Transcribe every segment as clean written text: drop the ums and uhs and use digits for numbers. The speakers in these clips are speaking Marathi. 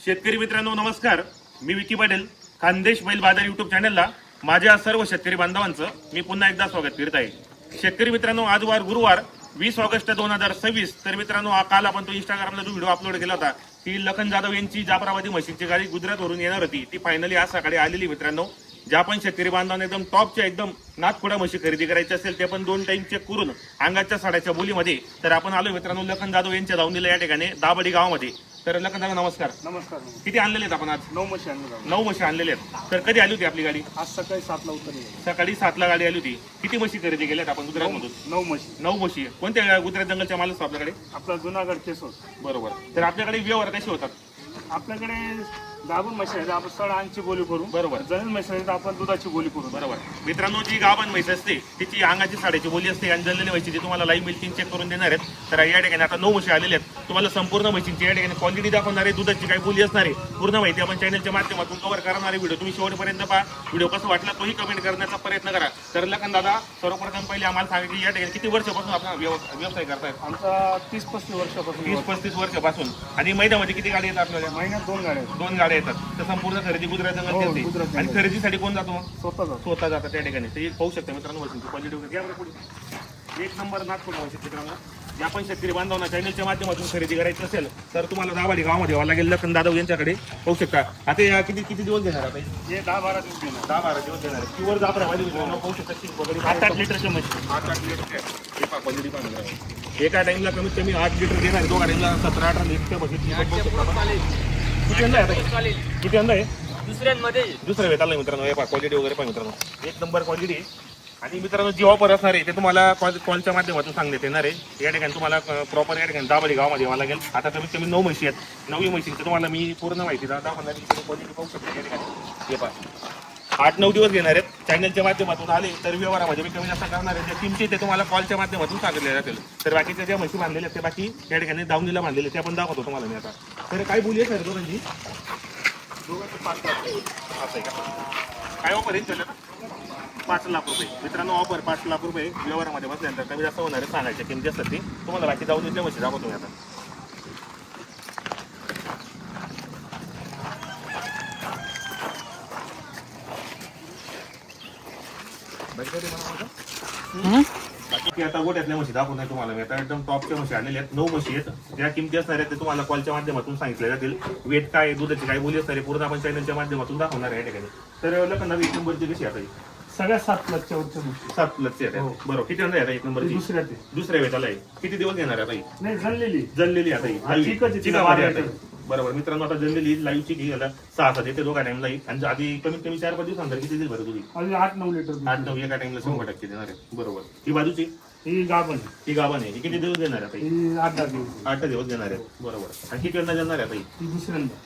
शेतकरी मित्रांनो नमस्कार. मी विकी पाटील, खानदेश बैल बाजार युट्यूब चॅनलला माझ्या सर्व शेतकरी बांधवांचं मी पुन्हा एकदा स्वागत करीत आहे. शेतकरी मित्रांनो, आज वार गुरुवार 20 ऑगस्ट 2026. तर मित्रांनो, काल आपण तो इंस्टाग्रामला जो व्हिडिओ अपलोड केला होता की लखन जाधव यांची जाफराबादी म्हशींची गाडी गुजरातवरून येणार होती, ती फायनली आज सकाळी आलेली. मित्रांनो, ज्या पण शेतकरी बांधवांना एकदम टॉपच्या एकदम नाथखोडा म्हशी खरेदी करायची असेल ते पण 2 टाइम चेक करून अंगाच्या साड्याच्या बोलीमध्ये तर आपण आलो मित्रांनो लखन जाधव यांच्या दावणीला या ठिकाणी दाबडी गावामध्ये. तर लखन दादा नमस्कार. नमस्कार. किती आणलेले आहेत आपण आज? 9 म्हशी आणल्या. 9 म्हशी आणलेले आहेत. तर कधी आली होती आपली गाडी? आज सकाळी 7ला उतरली. सकाळी 7ला गाडी आली होती. किती म्हशी खरेदी केल्यात आपण गुजरातमधून? 9 म्हशी. 9 म्हशी. कोणत्या गुजरात जंगलच्या माल असतो आपल्याकडे? आपला जुनागड केसोस. बरोबर. तर आपल्याकडे व्यवहार कसे होतात? आपल्याकडे गाभण म्हशी आहेत, आपण सडांची बोली करू. बरोबर. जमीन म्हशी आहेत, आपण दुधाची बोली करू. बरोबर. मित्रांनो, जी गाभण म्हैस असते तिची अंगाची साड्याची बोली असते आणि जळलेली म्हशीची तुम्हाला लाईव्ह मिल्किंग चेक करून देणार आहेत. तर या ठिकाणी आता 9 म्हशी आलेल्या आहेत. तुम्हाला संपूर्ण म्हशींची या ठिकाणी क्वालिटी दाखवणार आहे, दुधाची काय बोली असणार आहे, पूर्ण माहिती आपण चॅनलच्या माध्यमातून कव्हर करणार आहे. व्हिडिओ तुम्ही शेवटपर्यंत पहा. व्हिडिओ कसा वाटला तोही कमेंट करण्याचा प्रयत्न करा. तर लखन दादा, सर्वप्रथम पहिले आम्हाला सांगा की या ठिकाणी किती वर्षापासून आपण व्यवसाय करतायत? आमचा 30-35 वर्षापासून. 30-35 वर्षापासून. आणि महिन्यामध्ये किती गाडी येतात आपल्याला? महिन्यात 2 गाड्या आहेत. 2 गाड्या येतात. तर संपूर्ण खरेदी गुजरात हो, जंगल गुजरात असते. आणि जंगल. खरेदीसाठी कोण जातो मग? स्वतः जातात त्या ठिकाणी. ते पाहू शकता मित्रांनो, वस्तूंची क्वालिटी वगैरे यावर पुढे एक नंबर नागपूर आवश्यक मित्रांनो. या पण शेतकरी बांधवांना चॅनलच्या माध्यमातून खरेदी करायची असेल तर तुम्हाला दाभाडी गावामध्ये यावं लागेल. लखन जाधव यांच्याकडे पाहू शकता. आता या किती दिवस घेणार आता? हे 10-12 दिवस घेणार. 10-12 दिवस घेणार आहे. प्युअर जाफराबादी मित्रांनो पाहू शकता. शिंक वगैरे 8-8 लिटरच्या म्हशी. 8-8 लिटर क्वालिटी पाहून एका टाइमला कमीत कमी 8 लिटर घेणार. 2 टाइमला 17-18 लिटर म्हशी. किती यंदा आहे आता? किती यंदा आहे? दुसऱ्या वेताला मित्रांनो. हे क्वालिटी वगैरे पण मित्रांनो एक नंबर क्वालिटी आहे. आणि मित्रांनो, जी ऑफर असणार आहे ते तुम्हाला कॉलच्या माध्यमातून सांगण्यात येणार आहे. या ठिकाणी तुम्हाला प्रॉपर या ठिकाणी दाभाडी गावामध्ये यावं लागेल. आता कमीत कमी 9 म्हशी आहेत. 9 म्हशींची तुम्हाला मी पूर्ण माहिती दाखवणार. क्वालिटी पाहू शकतो या ठिकाणी. हे पहा, 8-9 दिवस घेणार आहेत. चॅनलच्या माध्यमातून आले तर व्यवहारामध्ये मी कमी जास्त करणार आहे. जे किमती ते तुम्हाला कॉलच्या माध्यमातून सांगितले जातील. तर बाकीच्या ज्या म्हशी बांधलेल्या आहेत ते बाकी या ठिकाणी दावणीला बांधलेले ते आपण दाखवतो तुम्हाला मी आता. तर काय बोलूया सर दोघांची? 5 लाख. असं आहे का? काय ऑफर आहे त्याला? 5 लाख रुपये मित्रांनो. ऑफर 5 लाख रुपये. व्यवहारामध्ये बसल्यानंतर कमी जास्त होणार आहे. सांगायच्या किमती असतात ती तुम्हाला बाकी जाऊन दिल्या म्हशी दाखवतो मी आता. बाकी आता गोट्यातल्या म्हशी दाखवून नाही तुम्हाला मी. आता एकदम टॉपच्या म्हशी आणलेल्या आहेत. 9 म्हशी आहेत. ज्या किमती असणार आहेत ते तुम्हाला कॉलच्या माध्यमातून सांगितले जातील. वेट काय, दुधाची काय बोली असणार आहे पूर्ण आपण चॅनलच्या माध्यमातून दाखवणार आहे या ठिकाणी. तर लखन 1 नंबरची कशी आता? सगळ्या 7 लाखच्या वरच्या म्हशी. 7 लक्ष आहे. बरोबर. किती अंदा आहे 1 नंबरची? दुसऱ्या वेताला आहे. किती दिवस घेणार आहे आता? नाही, जळलेली आता ही. बरोबर मित्रांनो, आता जळलेली लाईव्हची घी याला 6-7 येते दोघा टाइमला. आणि आधी कमीत कमी 4-5 दिवसांतर किती दिल बरं तुम्ही? 8-9 लिटर. 8-9 एका टाइमला 100% देणार आहे. बरोबर. ही बाजूची ही गाभण. ही गाभण आहे. ही किती दिवस देणार आहे? ही 8-10 दिवस. 8 दिवस देणार आहेत. बरोबर. आणि किती वेळा देणार आहे आता? ही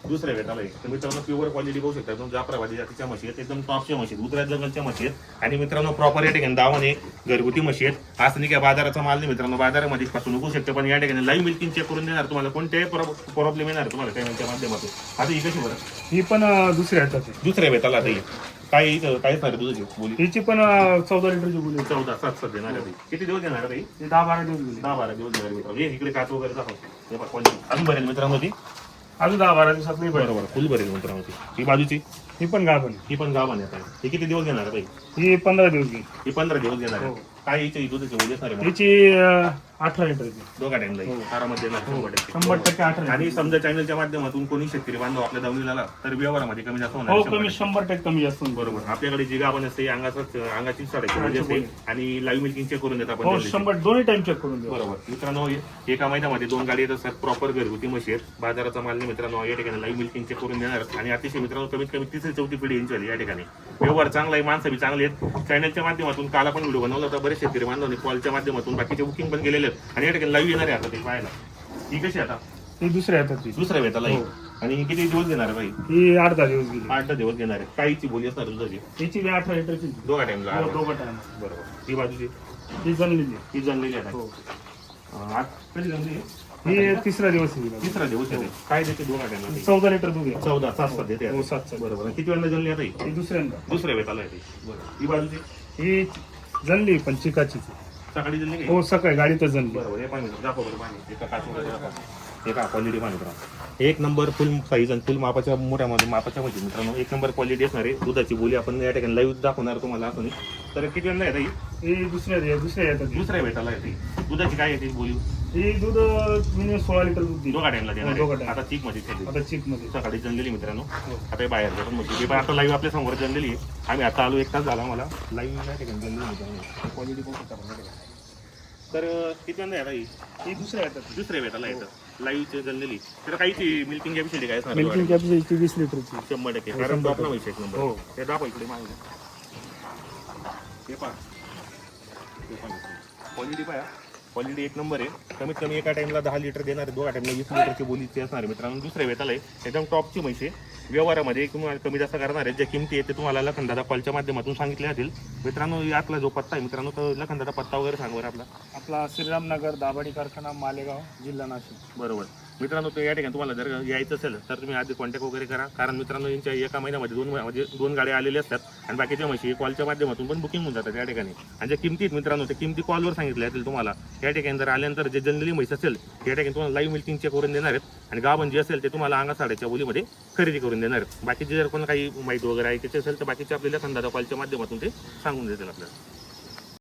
दुसऱ्या वेताला आहे. तर मित्रांनो, प्युअर क्वालिटी पाहू शकता. एकदम जाफराबादी जातीच्या म्हशी आहेत. एकदम टॉपच्या म्हशी आहेत. गुजरात जंगलच्या म्हशी आहेत. आणि मित्रांनो, प्रॉपर या ठिकाणी दावण आहे. घरगुती म्हशी आहेत. असं नाही काय बाजाराचा माल नाही मित्रांनो. बाजारामध्ये पासून होऊ शकते पण या ठिकाणी लाईव्ह मिल्किंग चेक करून देणार तुम्हाला. कोणत्याही प्रॉब्लेम येणार तुम्हाला चॅनलच्या माध्यमातून. आता ही कशी बरं? ही पण दुसऱ्या हाताची. दुसऱ्या वेताला आता ही काय सांगते तुझी बोली? हिची पण 14 लिटरची बोली. 14-7 देणार आहे. किती दिवस देणार आहे? 10-12 दिवस गेले. 10-12 दिवस देणार मित्रांनो. हे इकडे काच वगैरे दाखवतो. हे क्वालिटी अजून भरेल मित्रांनो. ती अजून 10-12 दिवसात नाही. बरोबर फुल भरेल मित्रांनो. ही बाजूची ही पण गाभण. ही पण गाव येत आहे. हे किती दिवस घेणार आहे? ही 15 दिवस गेली. ही 15 दिवस घेणार आहे. काय हिची दुधाची बोली असणार आहे? हिची 18 लिटरची. दोघा टाइमला आरामात देणार 100%. 100% 18. आणि समजा चॅनलच्या माध्यमातून कोणी शेतकरी बांधव आपल्या दावणीला आला तर व्यवहारामध्ये कमी जास्त हो, होणार. कमी 100% कमी जास्त. बरोबर. आपल्याकडे जी गाभण असते अंगाची साडाची बोली असते आणि लाईव्ह मिल्किंग चेक करून देतात हो, आपण. 100 दोन्ही टाइम चेक करून देऊ. बरोबर मित्रांनो, एका महिन्यामध्ये 2 गाडी येतात सर. प्रॉपर घरगुती म्हशी आहेत. बाजाराचा माल नाही मित्रांनो. या ठिकाणी लाईव्ह मिल्किंग चेक करून देणार. आणि अतिशय मित्रांनो, कमीत कमी 3री-4थी पिढी यांची आली या ठिकाणी. व्यवहार चांगला आहे. माणसं बी चांगली आहेत. चॅनलच्या माध्यमातून काल आपण व्हिडिओ बनवला होता. बरेच शेतकरी बांधवांनी कॉलच्या माध्यमातून बाकीचे बुकिंग पण केलेले आहेत. आणि या ठिकाणी लाईव्ह येणार आहे आता ते पाहायला. ही कशी आता? ही दुसऱ्या हाताची. दुसऱ्या वेताला आहे. आणि किती दिवस घेणार आहे बाई? ही 8-10 दिवस गेली. 8 दिवस घेणार आहे. काहीची बोली असणार दुधाची? हिची 18 लिटरची. दोघा टाइमला. दोघं टाइम. बरोबर. ही बाजूची ही जणलेली. ही जणलेली आहे. हो. आज कधी जणली? ही 3रा दिवस गेली. 3रा दिवस येते. काय देते दोघा टाइमला? 14 लिटर दूध आहे. 14-7 देते. हो, 7. बरोबर. किती वेळा जणली आता? ही दुसऱ्यांदा. दुसऱ्या वेताला येते. बरोबर. ही बाजूची ही जणली पण चिकाची. सकाळी जणली. हो, सकाळी गाडीतच जणली. बरोबर. हे पाणी दाखव बरं. पाणी एका काच वगैरे दाखव. एका क्वालिटी पाणी करा. एक नंबर फुल साईज आणि फुल मापाच्या मोठ्यामध्ये मापाच्या म्हणजे मित्रांनो एक नंबर क्वालिटी असणार आहे. दुधाची बोली आपण या ठिकाणी लाईव्ह दाखवणार तुम्हाला आपण. तर किती वेळा येत हे दुसऱ्या येतात दुसऱ्या भेटायला येते. दुधाची काय येते बोली? ही दूध मिनिमम 16 लिटर दूध देईल. दोघा टाइमला देणार दोघा आहे. time. आता चीक मध्ये ठेवली. आता चिक मध्ये सकाळी जनलेली मित्रांनो. हो. आता हे बाहेर जाऊन म्हणजे ते पण आता लाईव्ह आपल्या समोर जनलेली आहे. आम्ही आता आलो 1 तास झाला मला लाईव्ह या ठिकाणी जनलेली मित्रांनो. क्वालिटी पण खूप चांगली आहे. तर किती वेळा येतात ही दुसऱ्या येतात. दुसऱ्या भेटायला येतं लाईव्हची जनलेली. तर काहीची मिल्किंग कॅपॅसिटी काय असणार? मिल्किंग कॅपॅसिटी 20 लिटरची. 100% हो, कारण 100%. आपला विषय एक नंबर. हो. ते दाखवा इकडे मागे. हे पहा. क्वालिटी पाहा. क्वालिटी एक नंबर आहे. कमीत कमी एका टाइमला 10 लिटर देणार आहे. दोघा टाइमला 20 लिटरची बोलीची असणार आहे मित्रांनो. दुसऱ्या वेताला आहे एकदम टॉपची म्हैशी आहे. व्यवहारामध्ये तुम्हाला कमी जास्त करणार आहे. ज्या किमती आहे ते तुम्हाला लखनदादा कॉलच्या माध्यमातून सांगितले जातील. मित्रांनो यातला जो पत्ता आहे मित्रांनो तो लखनदादा पत्ता वगैरे सांग बरं आपला. आपला श्रीरामनगर दाभाडी कारखाना मालेगाव जिल्हा नाशिक. बरोबर मित्रांनो. तो या ठिकाणी तुम्हाला जर यायचं असेल तर तुम्ही आधी कॉन्टॅक्ट वगैरे करा. कारण मित्रांनो यांच्या एका महिन्यामध्ये दोन गाड्या आलेल्या असतात आणि बाकीच्या म्हशी कॉलच्या माध्यमातून पण बुकिंग होऊन जातात या ठिकाणी. आणि ज्या किमतीत मित्रांनो त्या किमती कॉलवर सांगितल्या जातील तुम्हाला. या ठिकाणी जर आल्यानंतर जे जनरली म्हैस असेल या ठिकाणी तुम्हाला लाईव्ह मिल्किंग चेक करून देणार आहेत आणि गाभण जे असेल ते तुम्हाला अंगा साड्याच्या बोलीमध्ये खरेदी करून देणार आहेत. बाकीचे जर कोण काही माहिती वगैरे ऐकायची असेल तर बाकीचे आपल्याला लखनदादा कॉलच्या माध्यमातून ते सांगून देतील आपल्याला.